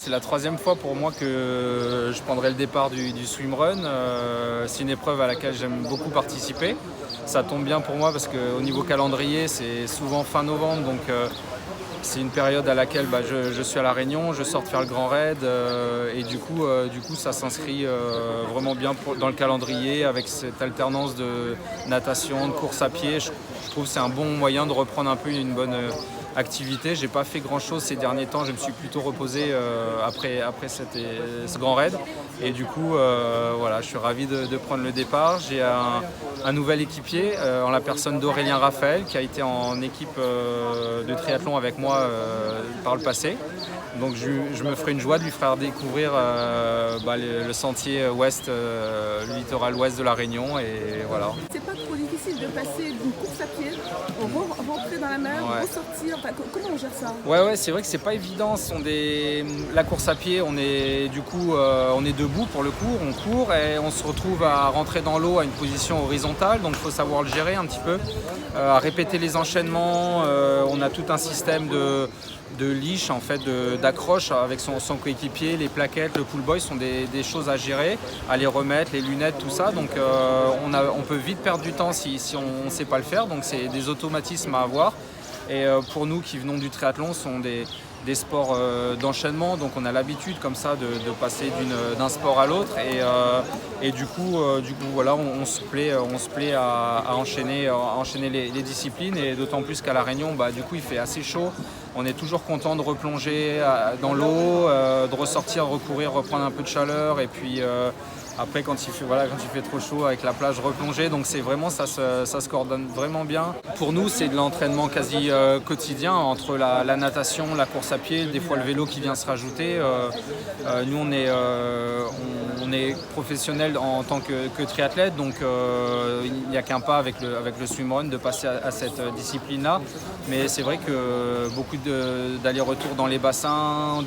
C'est la troisième fois pour moi que je prendrai le départ du swimrun. C'est une épreuve à laquelle j'aime beaucoup participer. Ça tombe bien pour moi parce qu'au niveau calendrier, c'est souvent fin novembre, donc c'est une période à laquelle je suis à La Réunion, je sors de faire le Grand Raid et du coup ça s'inscrit vraiment bien dans le calendrier avec cette alternance de natation, de course à pied. Je trouve que c'est un bon moyen de reprendre un peu une bonne activité. J'ai pas fait grand chose ces derniers temps, je me suis plutôt reposé après ce Grand Raid et du coup voilà, je suis ravi de prendre le départ. J'ai un nouvel équipier en la personne d'Aurélien Raphaël qui a été en équipe de triathlon avec moi par le passé. Donc je me ferai une joie de lui faire découvrir le sentier ouest, le littoral ouest de La Réunion et voilà. C'est pas trop difficile de passer d'une course à pied, rentrer dans la mer, ressortir, enfin, comment on gère ça? Ouais, c'est vrai que c'est pas évident. La course à pied, on est debout pour le coup, on court et on se retrouve à rentrer dans l'eau à une position horizontale, donc il faut savoir le gérer un petit peu, à répéter les enchaînements. On a tout un système de leash, en fait, d'accroche avec son coéquipier, les plaquettes, le pull boy sont des choses à gérer, à les remettre, les lunettes, tout ça. Donc on peut vite perdre du temps si on ne sait pas le faire, donc c'est des automatismes à avoir. Et pour nous qui venons du triathlon, ce sont des sports d'enchaînement, donc on a l'habitude comme ça de passer d'un sport à l'autre et du coup voilà, on se plaît à enchaîner les disciplines et d'autant plus qu'à La Réunion du coup il fait assez chaud. On est toujours content de replonger dans l'eau, de ressortir, recourir, reprendre un peu de chaleur et puis après quand il fait trop chaud avec la plage replonger, donc c'est vraiment ça se coordonne vraiment bien. Pour nous c'est de l'entraînement quasi quotidien entre la natation, la course à pied, des fois le vélo qui vient se rajouter. Nous on est professionnels en tant que triathlète, donc il n'y a qu'un pas avec le swimrun de passer à cette discipline-là. Mais c'est vrai que beaucoup d'allers-retours dans les bassins,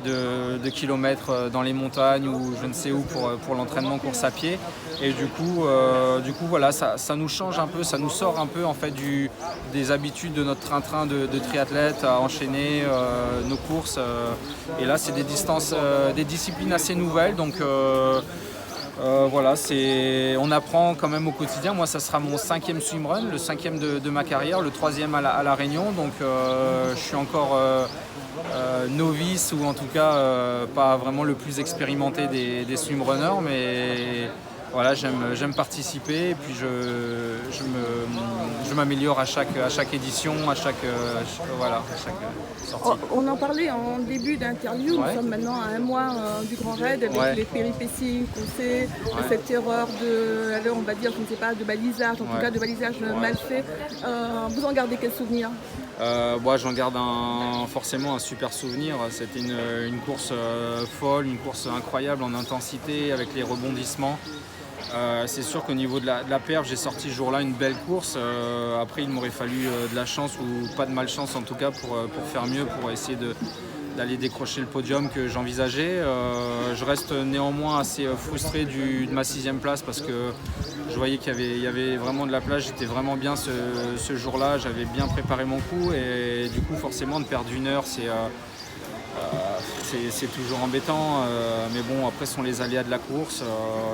de kilomètres dans les montagnes ou je ne sais où pour l'entraînement course à pied. Et du coup voilà, ça nous change un peu, ça nous sort un peu en fait des habitudes de notre train-train de triathlète à enchaîner nos courses. Et là, c'est des disciplines assez nouvelles, donc voilà, on apprend quand même au quotidien. Moi, ça sera mon 5e swimrun, le 5e de ma carrière, le 3e à la Réunion. Donc, je suis encore novice ou en tout cas pas vraiment le plus expérimenté des swimrunners, mais voilà, j'aime participer et puis je m'améliore à chaque édition, à chaque sortie. On en parlait en début d'interview, nous sommes maintenant à un mois du Grand Raid avec les péripéties qu'on sait, cette erreur on va dire, je ne sais pas, de balisage, en tout cas de balisage mal fait. Vous en gardez quel souvenir? Moi j'en garde forcément un super souvenir. C'était une course folle, une course incroyable en intensité avec les rebondissements. C'est sûr qu'au niveau de la perf, j'ai sorti ce jour-là une belle course. Après, il m'aurait fallu de la chance ou pas de malchance en tout cas pour faire mieux, pour essayer d'aller décrocher le podium que j'envisageais. Je reste néanmoins assez frustré de ma 6e place parce que je voyais qu'il y avait vraiment de la place. J'étais vraiment bien ce jour-là, j'avais bien préparé mon coup et du coup forcément de perdre 1 heure, c'est toujours embêtant, mais bon, après ce sont les aléas de la course,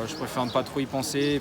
je préfère ne pas trop y penser.